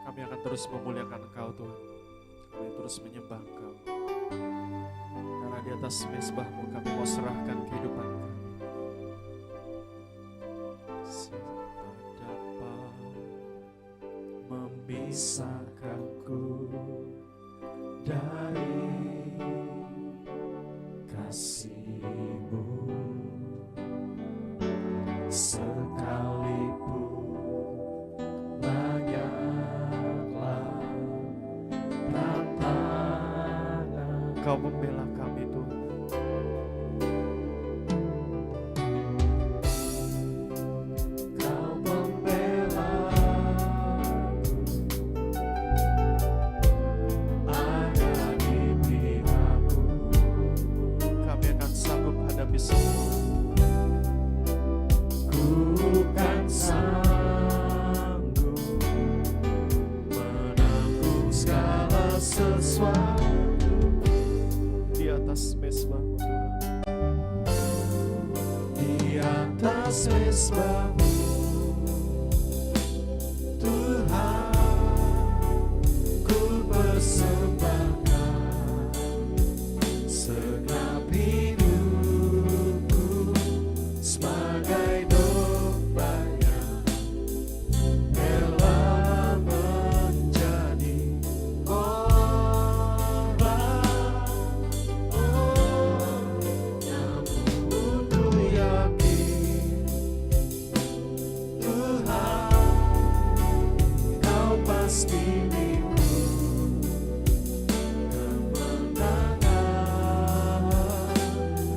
Kami akan terus memuliakan Engkau Tuhan. Kami terus menyembah Engkau. Karena di atas mezbah-Mu kami mau serahkan kehidupan kami. Siapa dapat memisahkanku dari kasih-Mu? Sekalipun banyaklah tantangan, Kau membela kami Tuhan. Kau membela ada di pihakku. Kami akan sanggup hadapi semua. Ku kan sanggup menanggung segala sesuatu di atas mezbah-Mu Tuhan. Di atas mezbah-Mu Tuhan, ku persembahkan segenap hidupku sebagai domba yang rela menjadi korban. Namun ku yakin Tuhan, Kau pasti milikku kemenangan,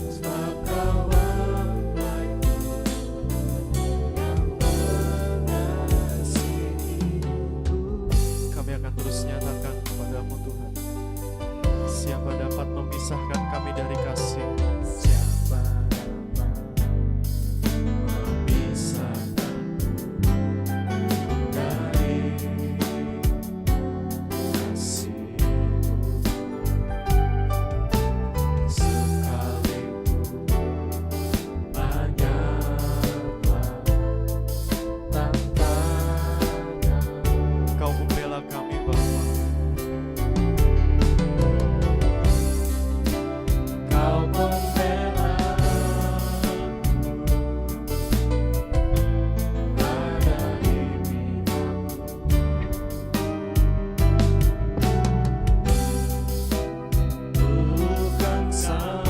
sebab Kau mengasihiku. Kami akan terus nyatakan kepadamu Tuhan, siapa dapat memisahkan kami dari kasih? Siapa dapat memisahkan dari kasih-Mu? Sekalipun banyaklah tantangan, Kau membela kami Bapa. Kau membela ada di pihakku. Bukan segala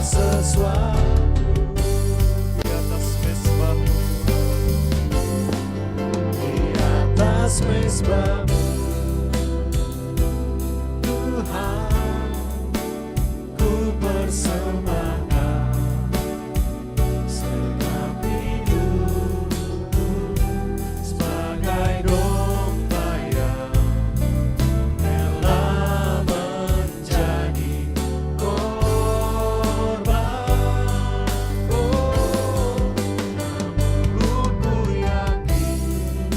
sesuatu di atas mezbah-Mu. Di atas mezbah-Mu Tuhan, ku persembahkan segenap hidupku sebagai domba yang rela menjadi korban. Namun ku yakin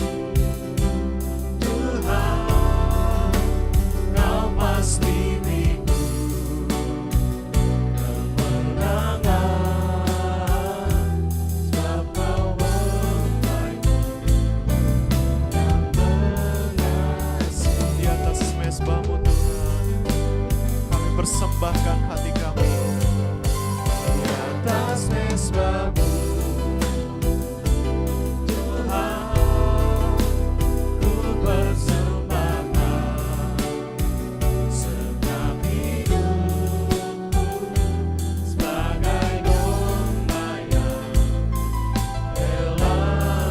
Tuhan, Kau pasti milikku kemenangan, sebab Kau membaikku yang mengasihi. Di atas mezbah-Mu Tuhan, kami persembahkan hati kami. Di atas mezbah-Mu Tuhan, ku persembahkan segenap hidupku sebagai domba yang rela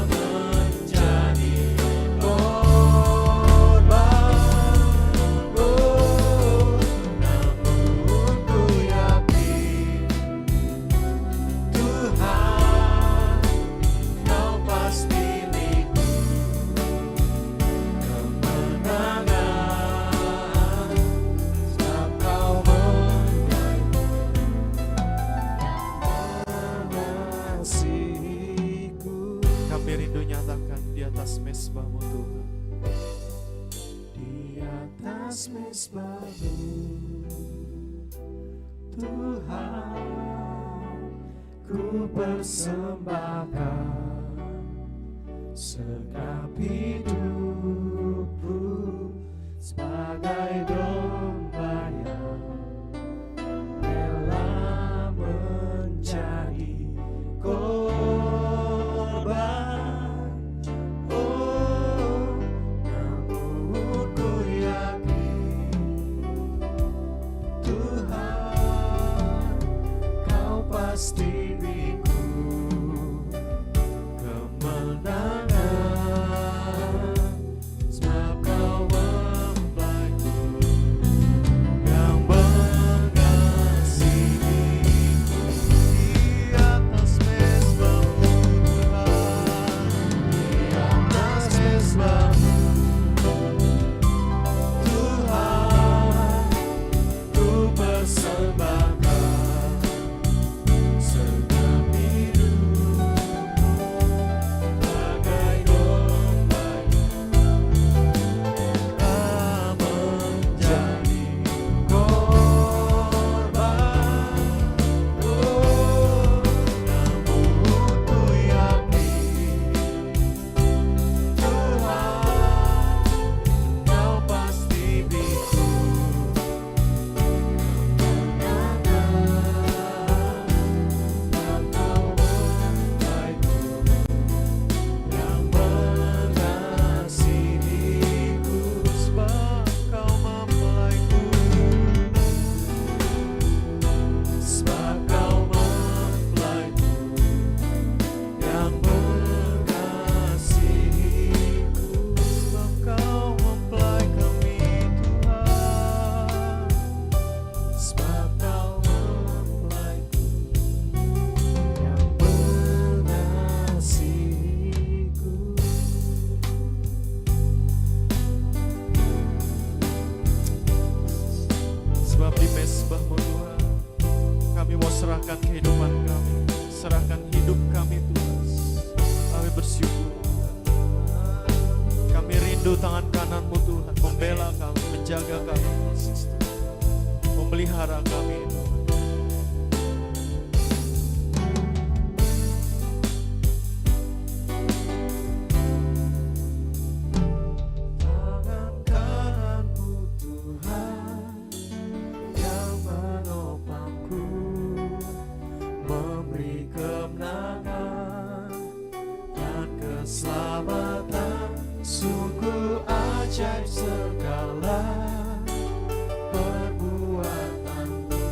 menjadi korban. Namun ku yakin Tuhan, Kau pasti milikku kemenangan, sebab Kau mengasihiku. Kami rindu nyatakan di atas mezbah-Mu Tuhan. Di atas mezbah-Mu Tuhan, ku persembahkan segenap hidupku sebagai domba yang rela menjadi korban. Oh, namun ku yakin Tuhan, kau pasti beriku kemenangan, sebab kau mempelaiku yang mengasihiku. Di atas mezbahmu Tuhan, di atas mezbahmu Tuhan, ku persembahkan segenap hidupku bagai domba yang menjadi korban. Oh, namun ku yakin Tuhan, kau pasti beriku kemenangan, dan kau mempelaiku yang mengasihiku, sebab kau mempelaiku, sebab kau mempelaiku yang mengasihiku, sebab kau mempelai kami Tuhan, sebab kau mempelaiku yang mengasihiku. Sebab di mezbahmu Tuhan, kami mau serahkan kehidupan kami, serahkan hidup kami Tuhan. Kami bersyukur Tuhan. Kami rindu tangan kananmu Tuhan, membela kami, menjaga kami, memelihara kami Tuhan. Tangan kananmu Tuhan yang menopangku, memberi kemenangan dan keselamatan. Sungguh ajaib segala perbuatanmu.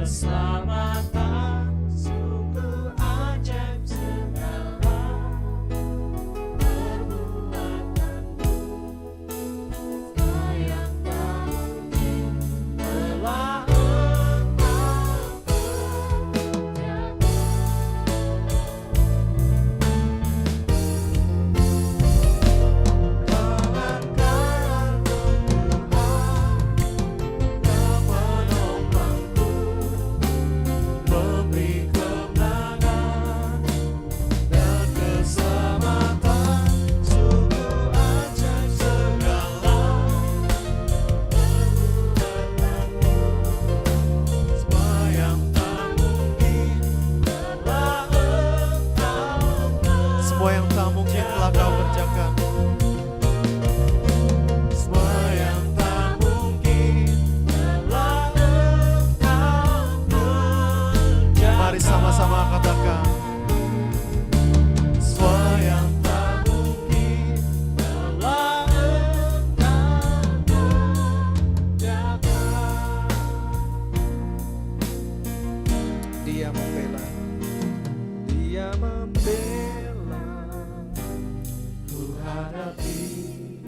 keselamatan sungguh ajaib segala perbuatanmu. Yang tak mungkin telah Semua yang tak mungkin telah kau kerjakan. semua yang tak mungkin telah Engkau kerjakan. Mari sama-sama katakan. Semua yang tak mungkin telah Engkau kerjakan. Dia membela, Dia membela, Ku hadapi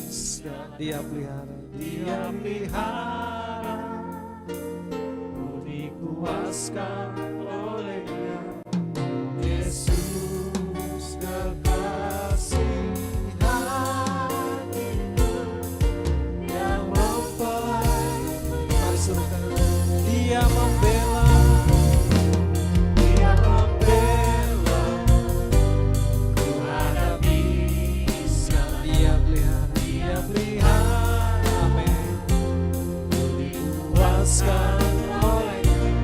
segala Dia pelihara, Dia pelihara, ku dikuaskan olehnya. Yesus kekasih hatiku yang mempelai. mari suruhkan. Dia membela, Dia membela, ku hadapi segala Dia pelihara, Dia pelihara, amin. ku dikuaskan olehnya.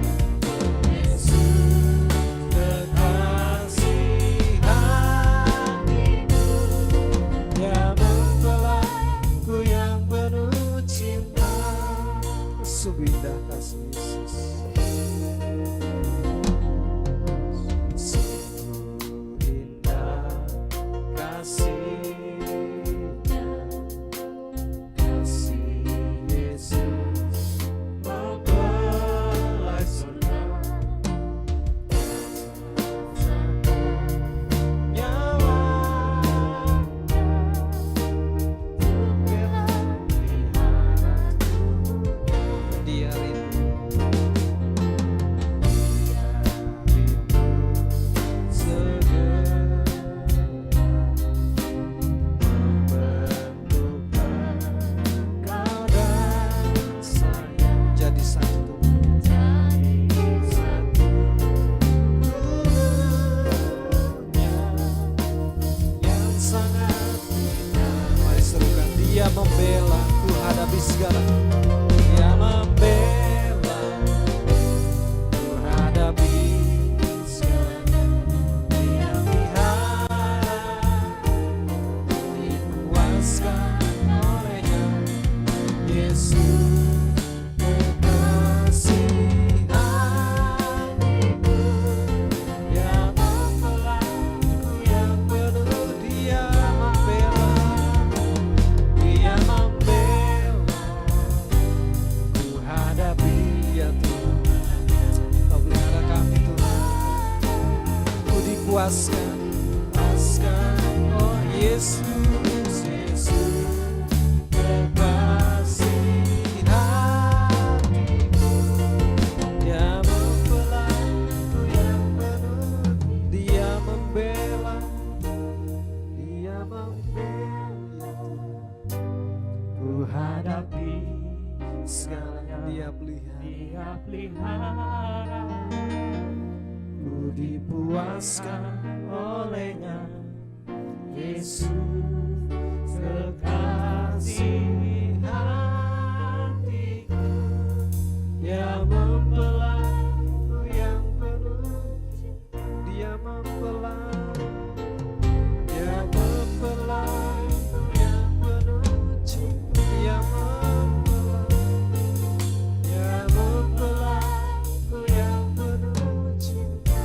Yesus kekasih hatiku yang mempelaiku yang penuh cinta. Sungguh indah kasih Yesus. Sungguh indah kasih-Nya, kasih Yesus mempelai surga. Nyawanya Dia rindu, jadi satu. Mari serukan. Dia membela, ku hadapi segala. Dia membela, ku hadapi segala. Dia pelihara, dikuaskan olehnya. Yesus kekasih hatiku yang mempelaiku yang penuh. Dia membela, Dia membela, ku hadapi Ya Tuhan, Kau pelihara kami Tuhan. Ku dikuaskan, oh Yesus, Yesus kekasih hatiku yang mempelaiku yang penuh. Dia membela, Dia membela, ku hadapi segalanya. Dia pelihara. Dia pelihara, ku dipuaskan olehnya. Yesus kekasih hatiku yang mempelaiku yang penuh. Dia mempelai, Dia mempelaiku yang penuh cinta. Dia mempelai, Dia mempelaiku yang penuh cinta.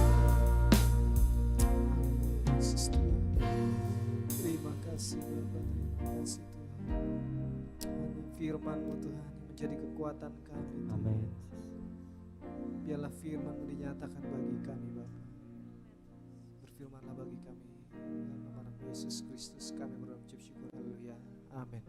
Yesus Tuhan. Terima kasih Bapa, terima kasih Tuhan. Amin. Firman-Mu Tuhan yang menjadi kekuatan kami. Tuhan. Amin. Biarlah firman-Mu dinyatakan bagi kami Bapa. Berfirmanlah bagi kami. Dalam nama Yesus Kristus kami berucap syukur. Haleluya. Amin.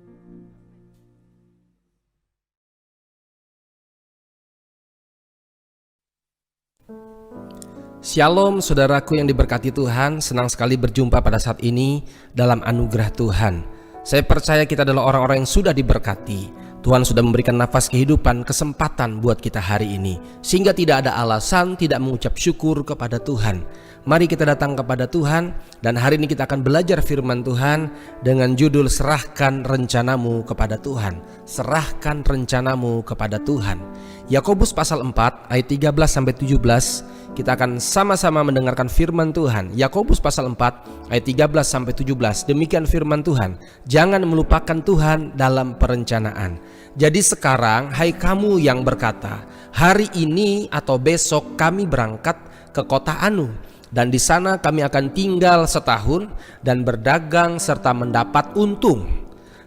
Shalom saudaraku yang diberkati Tuhan, senang sekali berjumpa pada saat ini dalam anugerah Tuhan. Saya percaya kita adalah orang-orang yang sudah diberkati. Tuhan sudah memberikan nafas kehidupan, kesempatan buat kita hari ini, sehingga tidak ada alasan tidak mengucap syukur kepada Tuhan. Mari kita datang kepada Tuhan, dan hari ini kita akan belajar firman Tuhan dengan judul Serahkan Rencanamu kepada Tuhan. Serahkan rencanamu kepada Tuhan. Yakobus pasal 4 ayat 13-17. Kita akan sama-sama mendengarkan firman Tuhan. Yakobus pasal 4 ayat 13-17. Demikian firman Tuhan. Jangan melupakan Tuhan dalam perencanaan. Jadi sekarang, hai kamu yang berkata, hari ini atau besok kami berangkat ke kota Anu, dan di sana kami akan tinggal setahun dan berdagang serta mendapat untung.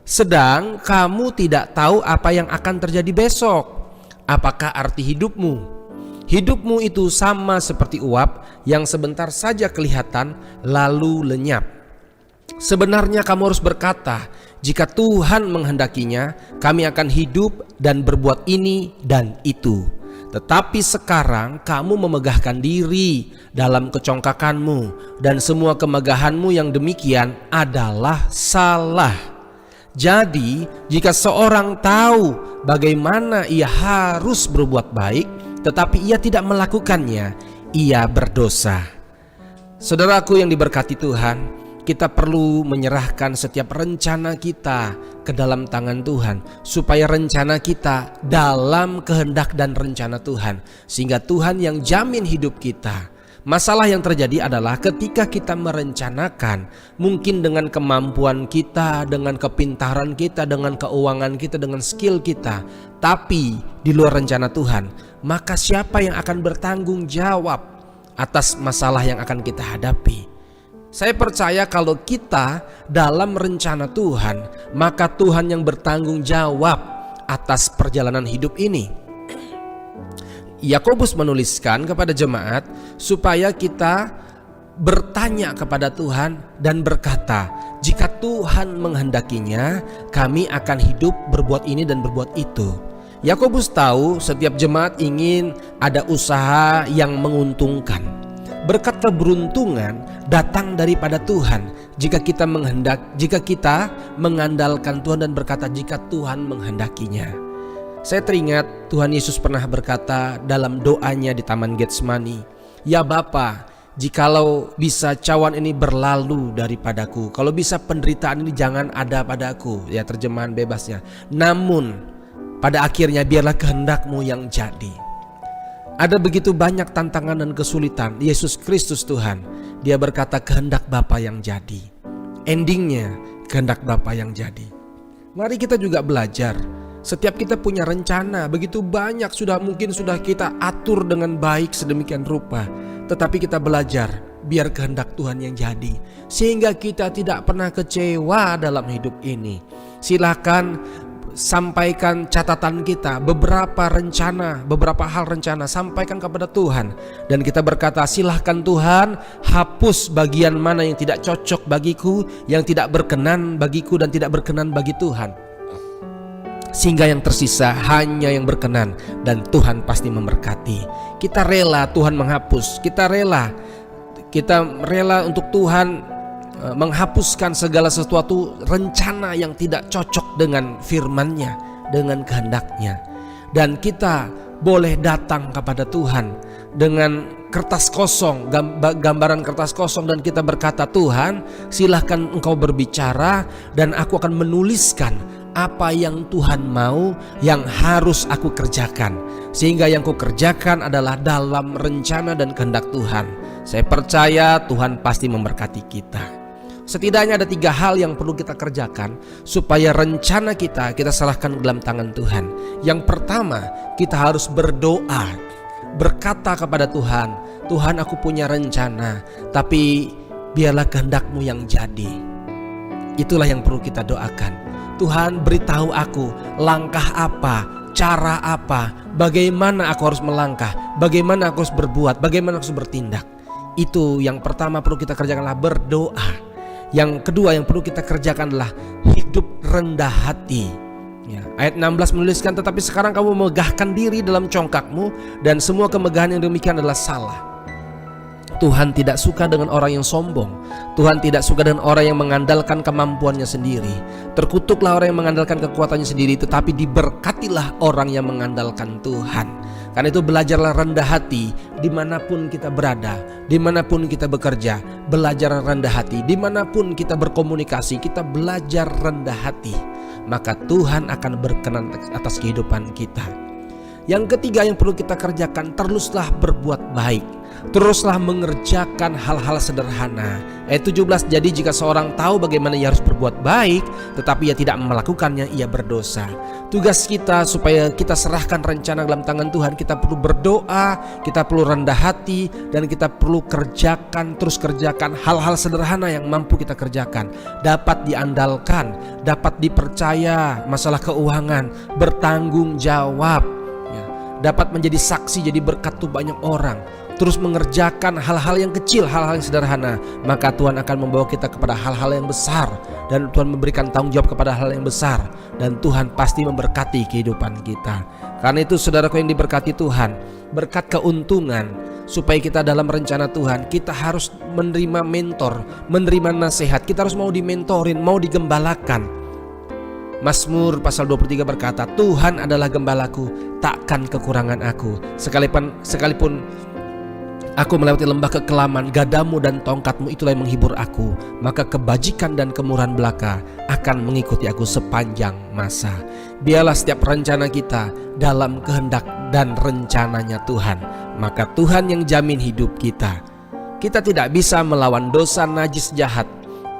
Sedang kamu tidak tahu apa yang akan terjadi besok. Apakah arti hidupmu? Hidupmu itu sama seperti uap yang sebentar saja kelihatan lalu lenyap. Sebenarnya kamu harus berkata, jika Tuhan menghendakinya, kami akan hidup dan berbuat ini dan itu. Tetapi sekarang kamu memegahkan diri dalam kecongkakanmu, dan semua kemegahanmu yang demikian adalah salah. Jadi jika seorang tahu bagaimana ia harus berbuat baik, tetapi ia tidak melakukannya, ia berdosa. Saudaraku yang diberkati Tuhan, kita perlu menyerahkan setiap rencana kita ke dalam tangan Tuhan, supaya rencana kita dalam kehendak dan rencana Tuhan, sehingga Tuhan yang jamin hidup kita. Masalah yang terjadi adalah ketika kita merencanakan, mungkin dengan kemampuan kita, dengan kepintaran kita, dengan keuangan kita, dengan skill kita, tapi di luar rencana Tuhan, maka siapa yang akan bertanggung jawab atas masalah yang akan kita hadapi? Saya percaya kalau kita dalam rencana Tuhan, maka Tuhan yang bertanggung jawab atas perjalanan hidup ini. Yakobus menuliskan kepada jemaat supaya kita bertanya kepada Tuhan dan berkata, jika Tuhan menghendakinya, kami akan hidup, berbuat ini dan berbuat itu. Yakobus tahu setiap jemaat ingin ada usaha yang menguntungkan. Berkat keberuntungan datang daripada Tuhan jika kita mengandalkan Tuhan dan berkata jika Tuhan menghendakinya. Saya teringat Tuhan Yesus pernah berkata dalam doanya di Taman Getsemani, ya Bapa, jikalau bisa cawan ini berlalu daripadaku, kalau bisa penderitaan ini jangan ada padaku, ya terjemahan bebasnya. Namun pada akhirnya biarlah kehendak-Mu yang jadi. Ada begitu banyak tantangan dan kesulitan. Yesus Kristus Tuhan, Dia berkata kehendak Bapa yang jadi. Endingnya kehendak Bapa yang jadi. Mari kita juga belajar. Setiap kita punya rencana, begitu banyak mungkin sudah kita atur dengan baik sedemikian rupa. Tetapi kita belajar biar kehendak Tuhan yang jadi, sehingga kita tidak pernah kecewa dalam hidup ini. Silakan sampaikan catatan kita, beberapa hal rencana, sampaikan kepada Tuhan. Dan kita berkata, silahkan Tuhan hapus bagian mana yang tidak cocok bagiku, yang tidak berkenan bagiku dan tidak berkenan bagi Tuhan, sehingga yang tersisa hanya yang berkenan, dan Tuhan pasti memberkati. Kita rela Tuhan menghapus, kita rela untuk Tuhan menghapuskan segala sesuatu rencana yang tidak cocok dengan firman-Nya, dengan kehendak-Nya. Dan kita boleh datang kepada Tuhan dengan kertas kosong, gambaran kertas kosong, dan kita berkata, Tuhan silahkan Engkau berbicara dan aku akan menuliskan apa yang Tuhan mau, yang harus aku kerjakan, sehingga yang ku kerjakan adalah dalam rencana dan kehendak Tuhan. Saya percaya Tuhan pasti memberkati kita. Setidaknya ada 3 hal yang perlu kita kerjakan supaya rencana kita serahkan dalam tangan Tuhan. Yang pertama, kita harus berdoa, berkata kepada Tuhan, Tuhan aku punya rencana, tapi biarlah kehendak-Mu yang jadi. Itulah yang perlu kita doakan. Tuhan beritahu aku langkah apa, cara apa, bagaimana aku harus melangkah, bagaimana aku harus berbuat, bagaimana aku harus bertindak. Itu yang pertama perlu kita kerjakanlah berdoa. Yang kedua yang perlu kita kerjakan adalah hidup rendah hati. Ya, ayat 16 menuliskan, tetapi sekarang kamu memegahkan diri dalam congkakmu, dan semua kemegahan yang demikian adalah salah. Tuhan tidak suka dengan orang yang sombong. Tuhan tidak suka dengan orang yang mengandalkan kemampuannya sendiri. Terkutuklah orang yang mengandalkan kekuatannya sendiri, tetapi diberkatilah orang yang mengandalkan Tuhan. Karena itu belajarlah rendah hati dimanapun kita berada, dimanapun kita bekerja. Belajar rendah hati dimanapun kita berkomunikasi, kita belajar rendah hati. Maka Tuhan akan berkenan atas kehidupan kita. Yang ketiga yang perlu kita kerjakan, teruslah berbuat baik. Teruslah mengerjakan hal-hal sederhana. Ayat 17, jadi jika seorang tahu bagaimana ia harus berbuat baik, tetapi ia tidak melakukannya, ia berdosa. Tugas kita supaya kita serahkan rencana dalam tangan Tuhan. Kita perlu berdoa, kita perlu rendah hati, dan kita perlu terus kerjakan hal-hal sederhana yang mampu kita kerjakan. Dapat diandalkan, dapat dipercaya, masalah keuangan, bertanggung jawab, dapat menjadi saksi, jadi berkat untuk banyak orang. Terus mengerjakan hal-hal yang kecil, hal-hal yang sederhana, maka Tuhan akan membawa kita kepada hal-hal yang besar, dan Tuhan memberikan tanggung jawab kepada hal yang besar, dan Tuhan pasti memberkati kehidupan kita. Karena itu saudaraku yang diberkati Tuhan, berkat keuntungan supaya kita dalam rencana Tuhan, kita harus menerima mentor, menerima nasihat. Kita harus mau dimentorin, mau digembalakan. Mazmur pasal 23 berkata, Tuhan adalah gembalaku, takkan kekurangan aku. Sekalipun aku melewati lembah kekelaman, gadamu dan tongkatmu itulah yang menghibur aku. Maka kebajikan dan kemurahan belaka akan mengikuti aku sepanjang masa. Biarlah setiap rencana kita dalam kehendak dan rencananya Tuhan. Maka Tuhan yang jamin hidup kita. Kita tidak bisa melawan dosa najis jahat.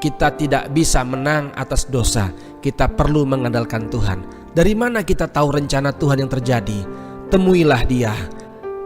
Kita tidak bisa menang atas dosa. Kita perlu mengandalkan Tuhan. Dari mana kita tahu rencana Tuhan yang terjadi? Temuilah Dia.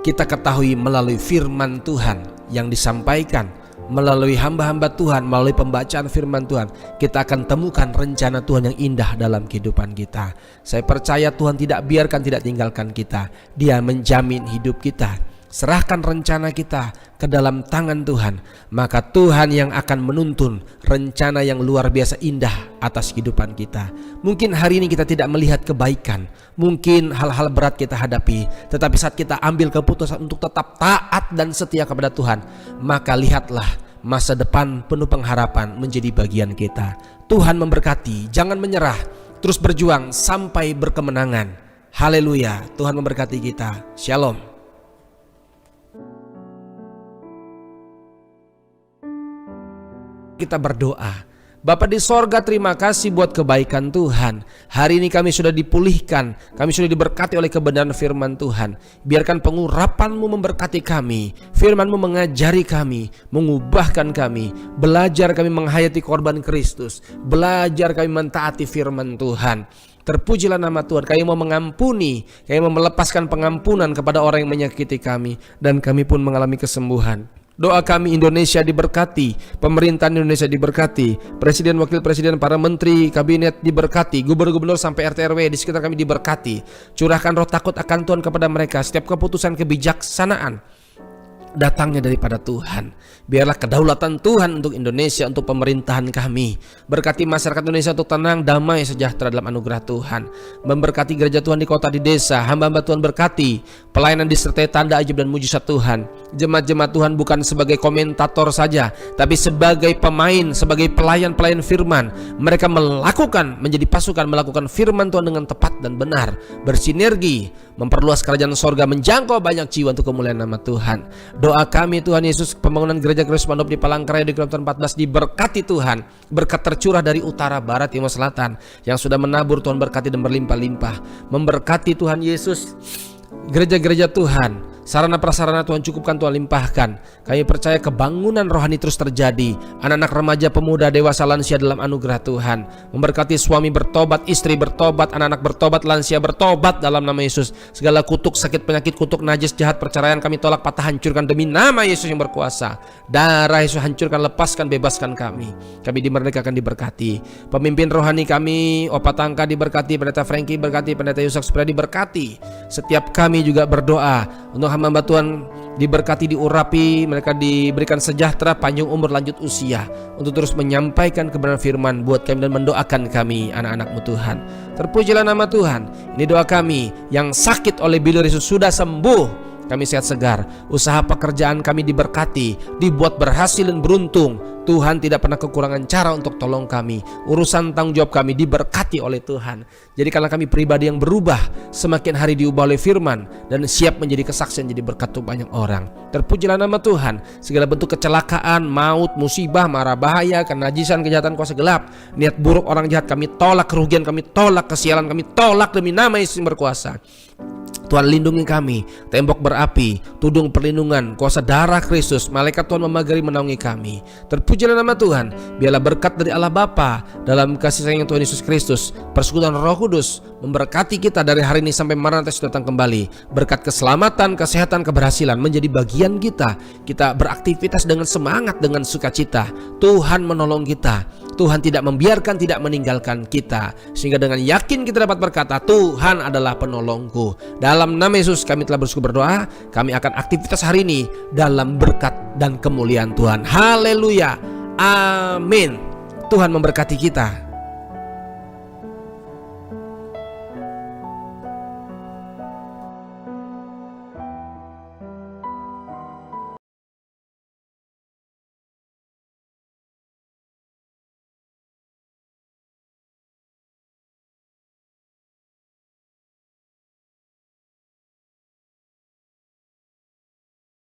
Kita ketahui melalui firman Tuhan yang disampaikan, melalui hamba-hamba Tuhan, melalui pembacaan firman Tuhan. Kita akan temukan rencana Tuhan yang indah dalam kehidupan kita. Saya percaya Tuhan tidak biarkan, tidak tinggalkan kita. Dia menjamin hidup kita. Serahkan rencana kita ke dalam tangan Tuhan, maka Tuhan yang akan menuntun rencana yang luar biasa indah atas kehidupan kita. Mungkin hari ini kita tidak melihat kebaikan, mungkin hal-hal berat kita hadapi, tetapi saat kita ambil keputusan untuk tetap taat dan setia kepada Tuhan, maka lihatlah masa depan penuh pengharapan menjadi bagian kita. Tuhan memberkati, jangan menyerah, terus berjuang sampai berkemenangan. Haleluya, Tuhan memberkati kita. Shalom. Kita berdoa. Bapa di sorga, terima kasih buat kebaikan Tuhan. Hari ini kami sudah dipulihkan, kami sudah diberkati oleh kebenaran firman Tuhan. Biarkan pengurapan-Mu memberkati kami, firman-Mu mengajari kami, mengubahkan kami, belajar kami menghayati korban Kristus, belajar kami mentaati firman Tuhan. Terpujilah nama Tuhan. Kami mau mengampuni, kami mau melepaskan pengampunan kepada orang yang menyakiti kami, dan kami pun mengalami kesembuhan. Doa kami Indonesia diberkati, pemerintahan Indonesia diberkati, presiden, wakil presiden, para menteri, kabinet diberkati, gubernur-gubernur sampai RT RW di sekitar kami diberkati. Curahkan roh takut akan Tuhan kepada mereka. Setiap keputusan kebijaksanaan datangnya daripada Tuhan. Biarlah kedaulatan Tuhan untuk Indonesia, untuk pemerintahan kami. Berkati masyarakat Indonesia untuk tenang, damai, sejahtera dalam anugerah Tuhan. Memberkati gereja Tuhan di kota, di desa. Hamba-hamba Tuhan berkati pelayanan disertai tanda ajaib dan mujizat Tuhan. Jemaat-jemaat Tuhan bukan sebagai komentator saja, tapi sebagai pemain, sebagai pelayan-pelayan firman. Mereka menjadi pasukan, melakukan firman Tuhan dengan tepat dan benar, bersinergi, memperluas kerajaan sorga, menjangkau banyak jiwa untuk kemuliaan nama Tuhan. Doa kami Tuhan Yesus, pembangunan gereja Kristus Mandop di Palangkaraya di kilometer 14 diberkati Tuhan. Berkat tercurah dari utara, barat, timur, selatan. Yang sudah menabur Tuhan berkati dan berlimpah-limpah. Memberkati Tuhan Yesus gereja-gereja Tuhan Sarana prasarana Tuhan cukupkan, Tuhan limpahkan. Kami percaya kebangunan rohani terus terjadi. Anak-anak remaja, pemuda, dewasa, lansia dalam anugerah Tuhan. Memberkati suami bertobat, istri bertobat, anak-anak bertobat, lansia bertobat dalam nama Yesus. Segala kutuk, sakit, penyakit, kutuk, najis, jahat, perceraian kami tolak, patah, hancurkan demi nama Yesus yang berkuasa. Darah Yesus hancurkan, lepaskan, bebaskan kami. Kami dimerdekakan, diberkati. Pemimpin rohani kami, Opa Tangka diberkati, Pendeta Frankie berkati, Pendeta Yusak Supra diberkati. Setiap kami juga berdoa untuk hamba Tuhan diberkati, diurapi, mereka diberikan sejahtera, panjang umur, lanjut usia, untuk terus menyampaikan kebenaran firman buat kami dan mendoakan kami, anak-anak-Mu Tuhan. Terpujilah nama Tuhan. Ini doa kami. Yang sakit oleh bilir Yesus sudah sembuh. Kami sehat segar, usaha pekerjaan kami diberkati, dibuat berhasil dan beruntung. Tuhan tidak pernah kekurangan cara untuk tolong kami. Urusan tanggung jawab kami diberkati oleh Tuhan. Jadi karena kami pribadi yang berubah, semakin hari diubah oleh firman, dan siap menjadi kesaksian, jadi berkat untuk banyak orang. Terpujilah nama Tuhan. Segala bentuk kecelakaan, maut, musibah, mara bahaya, kenajisan, kejahatan, kuasa gelap, niat buruk orang jahat kami tolak, kerugian kami tolak, kesialan kami tolak demi nama Yesus yang berkuasa. Tuhan lindungi kami, tembok berapi, tudung perlindungan, kuasa darah Kristus, malaikat Tuhan memagari menaungi kami. Terpujilah nama Tuhan. Biarlah berkat dari Allah Bapa, dalam kasih sayang Tuhan Yesus Kristus, persekutuan Roh Kudus memberkati kita dari hari ini sampai Maranatha datang kembali. Berkat keselamatan, kesehatan, keberhasilan menjadi bagian kita. Kita beraktivitas dengan semangat, dengan sukacita. Tuhan menolong kita. Tuhan tidak membiarkan, tidak meninggalkan kita. Sehingga dengan yakin kita dapat berkata, Tuhan adalah penolongku. Dalam nama Yesus kami telah bersyukur berdoa. Kami akan aktivitas hari ini dalam berkat dan kemuliaan Tuhan. Haleluya. Amin. Tuhan memberkati kita.